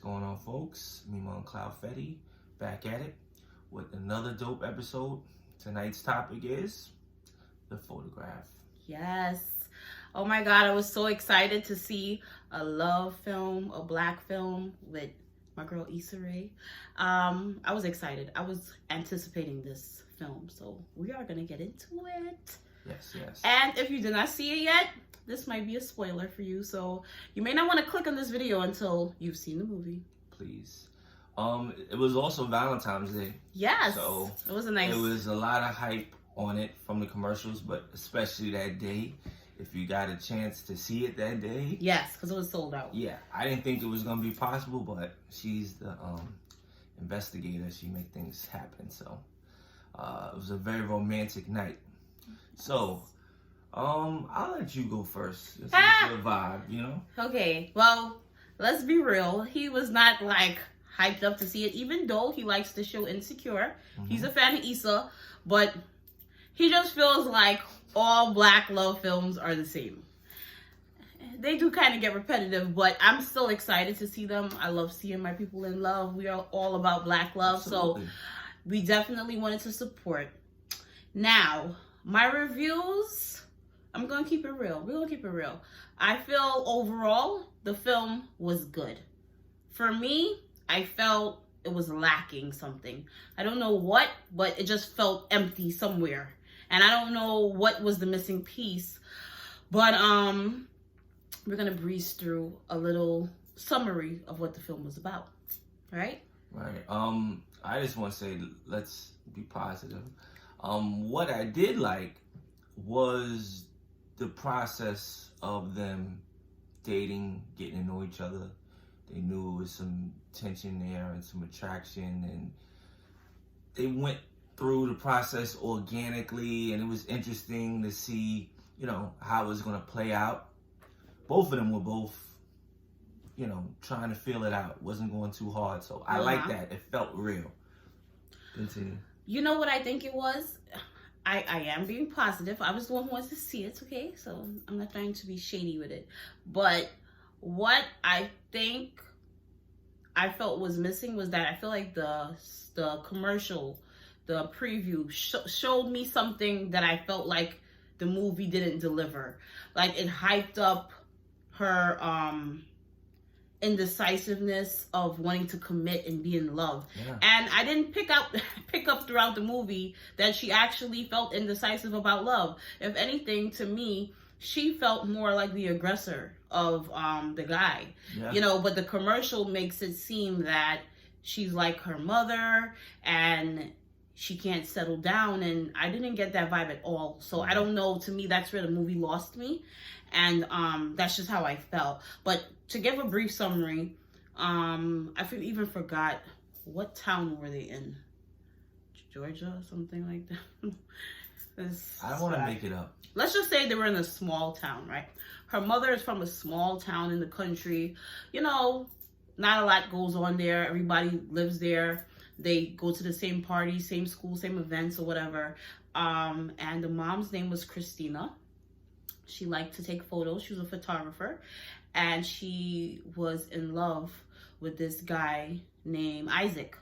going on, folks? Mimo and Cloud Fetty back at it with another dope episode. Tonight's topic is The Photograph. Yes. Oh my God, I was so excited to see a love film, a black film with my girl Issa Rae. I was excited. I was anticipating this film, so we are gonna get into it. Yes. And if you did not see it yet, this might be a spoiler for you, so you may not want to click on this video until you've seen the movie. Please. It was also Valentine's Day. Yes. So it was a nice. It was a lot of hype on it from the commercials, but especially that day. If you got a chance to see it that day. Yes, because it was sold out. Yeah, I didn't think it was gonna be possible, but she's the investigator. She make things happen. So it was a very romantic night. So I'll let you go first. Just get your vibe, you know? Okay, well, let's be real. He was not like hyped up to see it, even though he likes the show Insecure. Mm-hmm. He's a fan of Issa, but he just feels like all black love films are the same. They do kind of get repetitive, but I'm still excited to see them. I love seeing my people in love. We are all about black love, Absolutely. So we definitely wanted to support. Now, my reviews, I'm going to keep it real. We're going to keep it real. I feel overall, the film was good. For me, I felt it was lacking something. I don't know what, but it just felt empty somewhere. And I don't know what was the missing piece. But we're going to breeze through a little summary of what the film was about. Right? Right. I just want to say, let's be positive. What I did like was the process of them dating, getting to know each other. They knew it was some tension there and some attraction, and they went through the process organically, and it was interesting to see, how it was going to play out. Both of them were trying to feel it out. It wasn't going too hard, so I like that. It felt real. Continue. You know what I think it was? I am being positive. I was the one who wants to see it, okay? So I'm not trying to be shady with it. But what I think I felt was missing was that I feel like the commercial, the preview showed me something that I felt like the movie didn't deliver. Like it hyped up her indecisiveness of wanting to commit and be in love. Yeah. And I didn't pick up throughout the movie that she actually felt indecisive about love. If anything, to me, she felt more like the aggressor of the guy. Yeah. But the commercial makes it seem that she's like her mother and she can't settle down, and I didn't get that vibe at all. So I don't know, to me that's where the movie lost me, and that's just how I felt. But to give a brief summary, I even forgot what town were they in. Georgia, something like that. I don't want to make it up. Let's just say they were in a small town, right? Her mother is from a small town in the country. Not a lot goes on there. Everybody lives there. They go to the same parties, same school, same events or whatever. And the mom's name was Christina. She liked to take photos. She was a photographer. And she was in love with this guy named Isaac.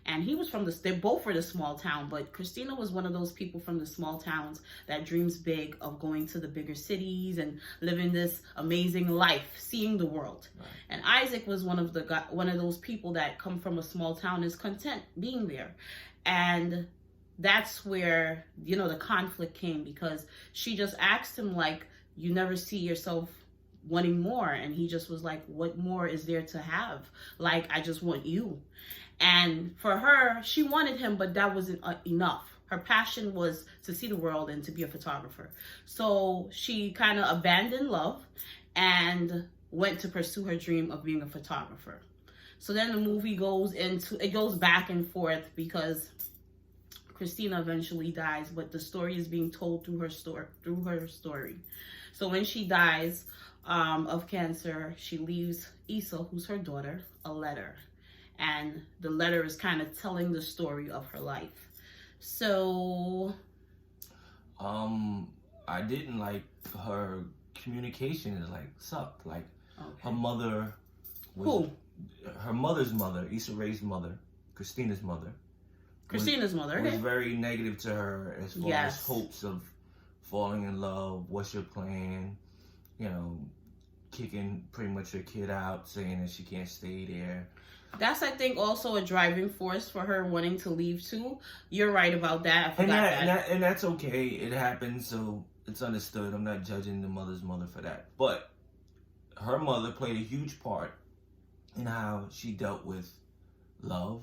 And he was they both were the small town, but Christina was one of those people from the small towns that dreams big of going to the bigger cities and living this amazing life, seeing the world. Right. And Isaac was one of those people that come from a small town, is content being there. And that's where, the conflict came, because she just asked him, like, you never see yourself wanting more? And he just was like, what more is there to have? Like, I just want you. And for her, she wanted him, but that wasn't enough. Her passion was to see the world and to be a photographer. So she kind of abandoned love and went to pursue her dream of being a photographer. So then the movie goes back and forth, because Christina eventually dies, but the story is being told through her story. So when she dies of cancer, she leaves Issa, who's her daughter, a letter. And the letter is kind of telling the story of her life. So I didn't like her communication. It sucked. Like, okay. Her mother was her mother's mother, Issa Rae's mother, Christina's mother, Christina's mother, was okay. very negative to her as far as Yes. hopes of falling in love. What's your plan? You know, kicking pretty much her kid out, saying that she can't stay there. That's, I think, also a driving force for her wanting to leave too. You're right about that. I And forgot that. and that's okay. It happens, so it's understood. I'm not judging the mother's mother for that. But her mother played a huge part in how she dealt with love,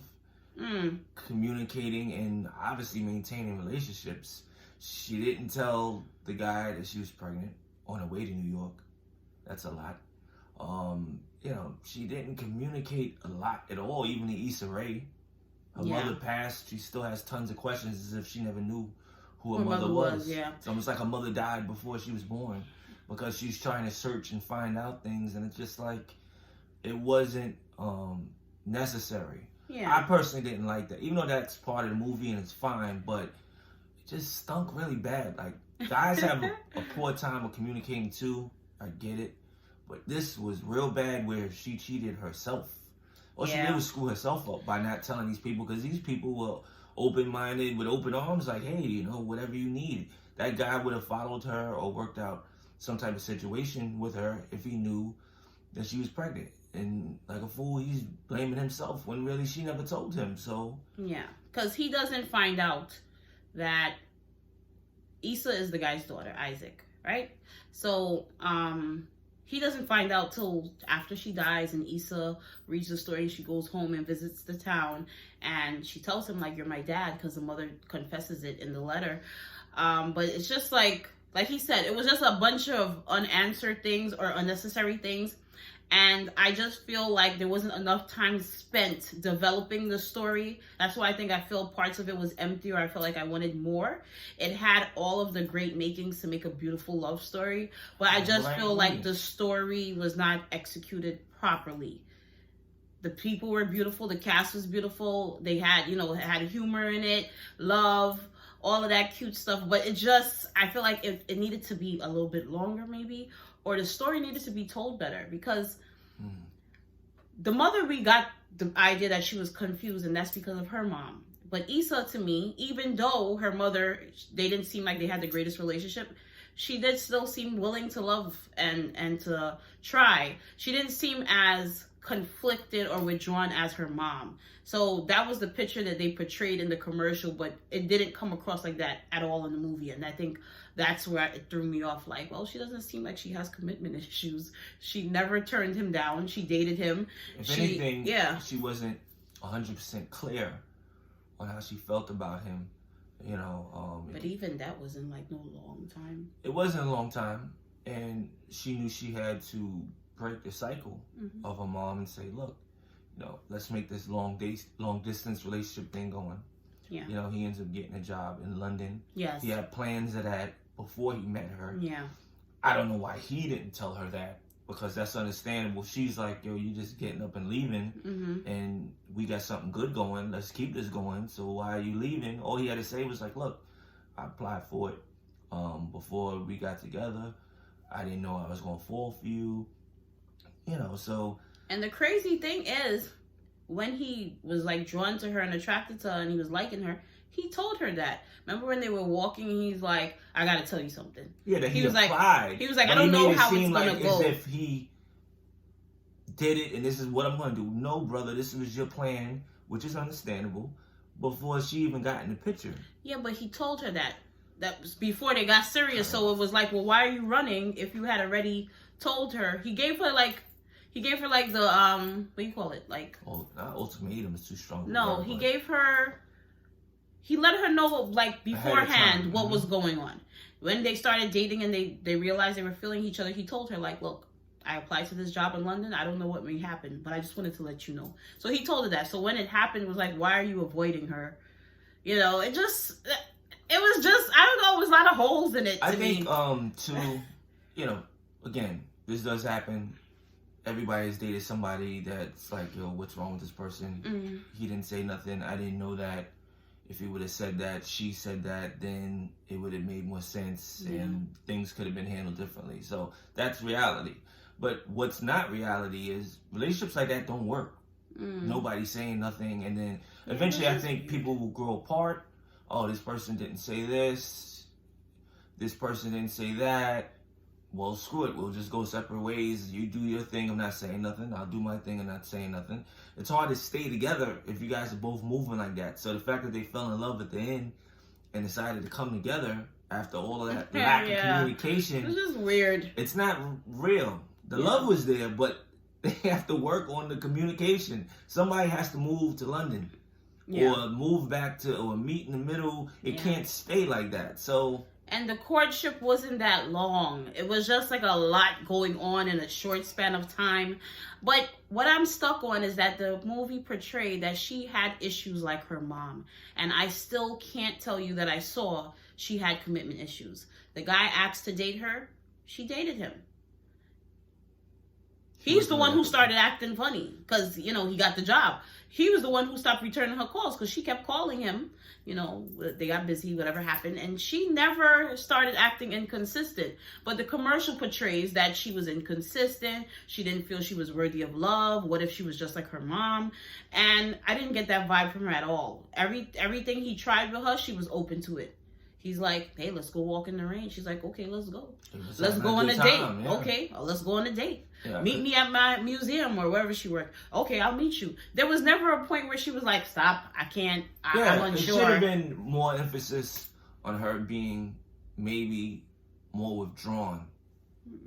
communicating, and obviously maintaining relationships. She didn't tell the guy that she was pregnant on her way to New York. That's a lot. You know, she didn't communicate a lot at all, even to Issa Rae. Her mother passed. She still has tons of questions as if she never knew who her mother was. Yeah. It's almost like her mother died before she was born because she's trying to search and find out things, and it's just like it wasn't necessary. Yeah. I personally didn't like that, even though that's part of the movie and it's fine, but it just stunk really bad. Like, guys have a poor time of communicating too. I get it. But this was real bad where she cheated herself. All she did was screw herself up by not telling these people, because these people were open-minded with open arms, like, hey, you know, whatever you need. That guy would have followed her or worked out some type of situation with her if he knew that she was pregnant. And like a fool, he's blaming himself when really she never told him. So yeah, because he doesn't find out that Issa is the guy's daughter, Isaac, right? So he doesn't find out till after she dies, and Issa reads the story. She goes home and visits the town, and she tells him, like, you're my dad, because the mother confesses it in the letter. But it's just like he said, it was just a bunch of unanswered things or unnecessary things. And I just feel like there wasn't enough time spent developing the story. That's why I think I feel parts of it was empty, or I felt like I wanted more. It had all of the great makings to make a beautiful love story, but I just feel like the story was not executed properly. The people were beautiful. The cast was beautiful. They had, you know, had humor in it, love, all of that cute stuff. But it just, I feel like it needed to be a little bit longer maybe, or the story needed to be told better, because the mother, we got the idea that she was confused, and that's because of her mom. But Issa, to me, even though her mother, they didn't seem like they had the greatest relationship, she did still seem willing to love and to try. She didn't seem as conflicted or withdrawn as her mom. So that was the picture that they portrayed in the commercial, but it didn't come across like that at all in the movie. And I think that's where it threw me off. Like, well, she doesn't seem like she has commitment issues. She never turned him down. She dated him. If anything, she wasn't 100% clear on how she felt about him. You know, but even that wasn't like no long time. It wasn't a long time, and she knew she had to break the cycle of her mom and say, look, you know, let's make this long distance relationship thing going. Yeah. You know, he ends up getting a job in London. Yes. He had plans of that before he met her. Yeah. I don't know why he didn't tell her that, because that's understandable. She's like, yo, you just getting up and leaving, and we got something good going. Let's keep this going. So why are you leaving? All he had to say was like, look, I applied for it before we got together. I didn't know I was going to fall for you. You know, so. And the crazy thing is, when he was like drawn to her and attracted to her and he was liking her, he told her that. Remember when they were walking and he's like, I got to tell you something. Yeah, that he was applied. He was like, I don't know how it's going to go. As if he did it and this is what I'm going to do. No, brother, this was your plan, which is understandable, before she even got in the picture. Yeah, but he told her that. That was before they got serious. So it was like, well, why are you running if you had already told her? He gave her like the, what do you call it? Like, oh, not ultimatum is too strong. No, he gave her, he let her know, like, beforehand what was going on. When they started dating and they realized they were feeling each other, he told her, like, look, I applied to this job in London. I don't know what may happen, but I just wanted to let you know. So he told her that. So when it happened, it was like, why are you avoiding her? You know, it was just, I don't know, it was a lot of holes in it. I think, you know, again, this does happen. Everybody's dated somebody that's like, yo, what's wrong with this person? He didn't say nothing. I didn't know that. If he would have said that, she said that, then it would have made more sense and things could have been handled differently. So that's reality. But what's not reality is relationships like that don't work. Nobody's saying nothing, and then Yeah, eventually this I is think weird. people will grow apart. Oh, this person didn't say this. This person didn't say that. Well, screw it. We'll just go separate ways. You do your thing. I'm not saying nothing. I'll do my thing. I'm not saying nothing. It's hard to stay together if you guys are both moving like that. So the fact that they fell in love at the end and decided to come together after all of that lack of communication, It's just weird. it's not real. The Yeah. love was there, but they have to work on the communication. Somebody has to move to London Yeah. or move back to or meet in the middle. It Yeah. can't stay like that. So And the courtship wasn't that long. It was just like a lot going on in a short span of time. But what I'm stuck on is that the movie portrayed that she had issues like her mom. And I still can't tell you that I saw she had commitment issues. The guy asked to date her. She dated him. He's the one who started acting funny because, you know, he got the job. He was the one who stopped returning her calls because she kept calling him. You know, they got busy, whatever happened. And she never started acting inconsistent. But the commercial portrays that she was inconsistent. She didn't feel she was worthy of love. What if she was just like her mom? And I didn't get that vibe from her at all. Everything he tried with her, she was open to it. He's like, hey, let's go walk in the rain. She's like, okay, let's go. Let's go on a date. Yeah. Okay, let's go on a date. Yeah. Meet me at my museum or wherever she worked. Okay, I'll meet you. There was never a point where she was like, stop, I can't, I'm It should unsure. have been more emphasis on her being maybe more withdrawn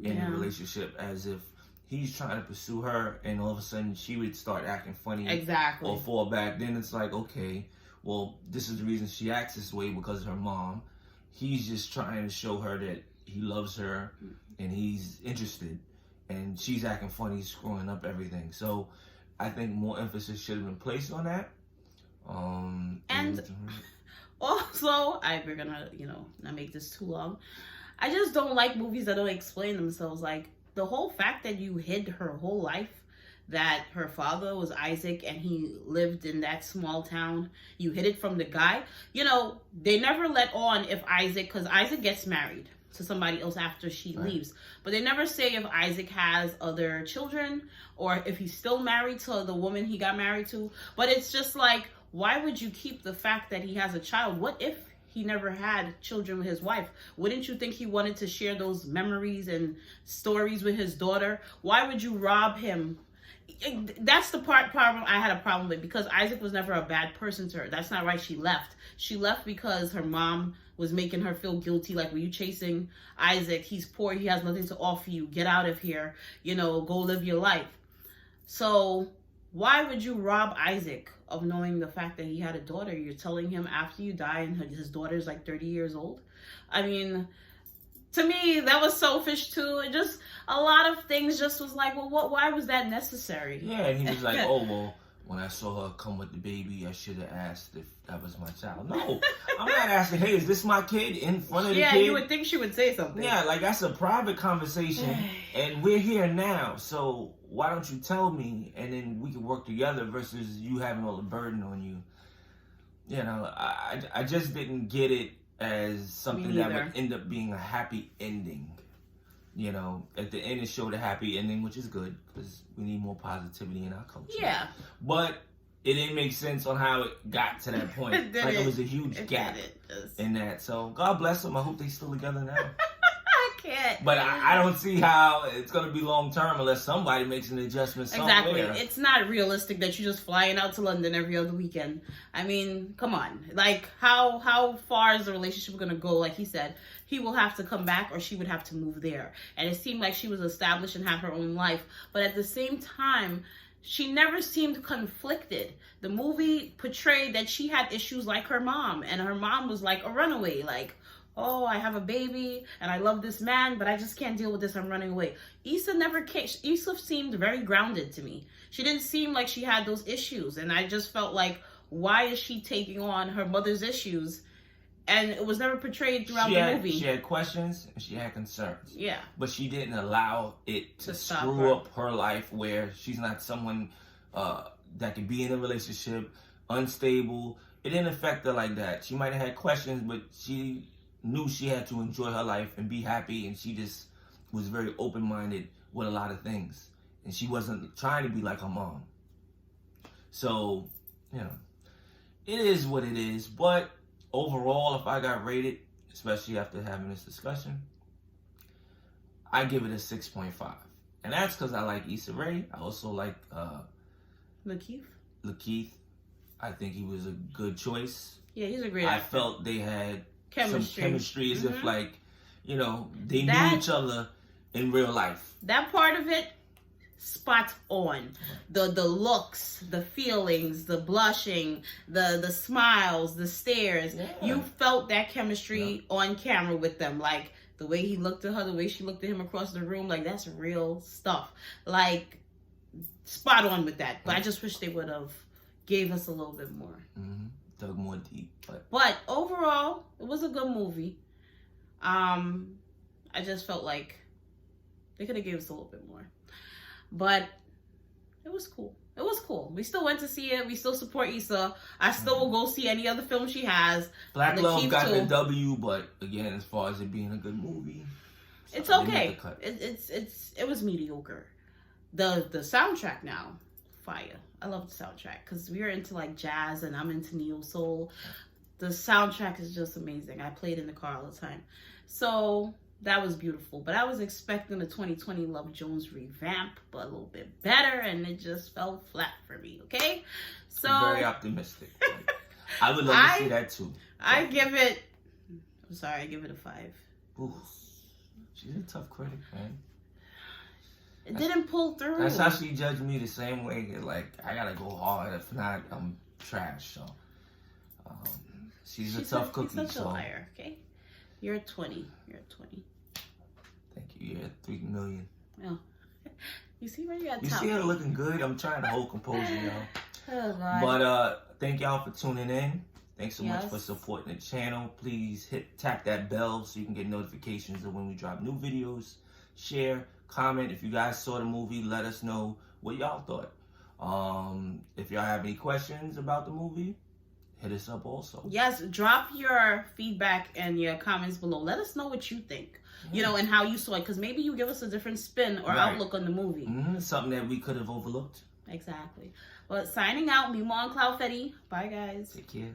in the relationship, as if he's trying to pursue her and all of a sudden she would start acting funny Exactly. or fall back. Then it's like, okay, well, this is the reason she acts this way because of her mom. He's just trying to show her that he loves her and he's interested. And she's acting funny, screwing up everything. So I think more emphasis should have been placed on that. And also, we're gonna, not make this too long. I just don't like movies that don't explain themselves. Like, the whole fact that you hid her whole life, that her father was Isaac and he lived in that small town, you hid it from the guy. They never let on if because Isaac gets married to somebody else after she leaves. But they never say if Isaac has other children or if he's still married to the woman he got married to. But it's just like, why would you keep the fact that he has a child? What if he never had children with his wife? Wouldn't you think he wanted to share those memories and stories with his daughter? Why would you rob him? That's the problem I had a problem with, because Isaac was never a bad person to her. That's not why she left. She left because her mom was making her feel guilty. Like, were you chasing Isaac? He's poor. He has nothing to offer you. Get out of here. Go live your life. So why would you rob Isaac of knowing the fact that he had a daughter? You're telling him after you die and his daughter's like 30 years old. I mean, to me, that was selfish too. It just, a lot of things just was like, well, why was that necessary? Yeah, and he was like, oh, well, when I saw her come with the baby, I should have asked if that was my child. No, I'm not asking, hey, is this my kid in front of the kid? Yeah, you would think she would say something. Yeah, like, that's a private conversation, and we're here now, so why don't you tell me, and then we can work together versus you having all the burden on you. I just didn't get it as something that would end up being a happy ending. At the end it showed a happy ending, which is good because we need more positivity in our culture. Yeah. But it didn't make sense on how it got to that point. It was a huge gap in that. So God bless them. I hope they still together now. I can't. But I don't see how it's going to be long term unless somebody makes an adjustment somewhere. Exactly. It's not realistic that you're just flying out to London every other weekend. I mean, come on. Like, how far is the relationship going to go? Like he said, he will have to come back or she would have to move there. And it seemed like she was established and had her own life. But at the same time, she never seemed conflicted. The movie portrayed that she had issues like her mom. And her mom was like a runaway. Like, oh, I have a baby and I love this man, but I just can't deal with this. I'm running away. Issa never came. Issa seemed very grounded to me. She didn't seem like she had those issues. And I just felt like, why is she taking on her mother's issues? And it was never portrayed throughout the movie. She had questions and she had concerns. Yeah. But she didn't allow it to screw up her life, where she's not someone that could be in a relationship, unstable. It didn't affect her like that. She might have had questions, but she knew she had to enjoy her life and be happy, and she just was very open-minded with a lot of things. And she wasn't trying to be like her mom. So, you know, it is what it is. But overall, if I got rated, especially after having this discussion, I give it a 6.5. And that's because I like Issa Rae. I also like Lakeith. I think he was a good choice. Yeah, he's a great I actor. felt they had Chemistry. some chemistry as if, Mhm. like, you know, they knew each other in real life. That part of it, spot on. The looks, the feelings, the blushing, the smiles, the stares. Yeah. You felt that chemistry on camera with them. Like, the way he looked at her, the way she looked at him across the room, like, that's real stuff. Like, spot on with that. But I just wish they would have gave us a little bit more. Mm-hmm. Dug more deep. But overall, it was a good movie. I just felt like they could have gave us a little bit more. But it was cool. It was cool. We still went to see it. We still support Issa. I still will go see any other film she has. Black Love got too. the W, but again, as far as it being a good movie, it's okay. It was mediocre. The soundtrack now, fire. I love the soundtrack because we are into like jazz and I'm into neo soul. The soundtrack is just amazing. I play it in the car all the time. So that was beautiful. But I was expecting the 2020 Love Jones revamp, but a little bit better, and it just fell flat for me, okay? So I'm very optimistic. I would love to see that too. I give it a 5. Ooh, she's a tough critic, man. It didn't pull through. That's how she judged me, the same way. Like, I gotta go hard. If not, I'm trash. So, she's a tough cookie. She's such a liar, okay? You're a 20. Thank you. You're 3 million. Oh. You see where you got You top. see her looking good. I'm trying to hold composure, y'all. Oh, God. But thank y'all for tuning in. Thanks so much Yes. for supporting the channel. Please tap that bell so you can get notifications of when we drop new videos. Share, comment. If you guys saw the movie, let us know what y'all thought. If y'all have any questions about the movie, hit us up also. Yes, drop your feedback and your comments below. Let us know what you think, you know, and how you saw it, because maybe you give us a different spin or outlook on the movie. Something that we could have overlooked. Exactly. But signing out, Mimo and Cloud Fetty. Bye, guys. Take care.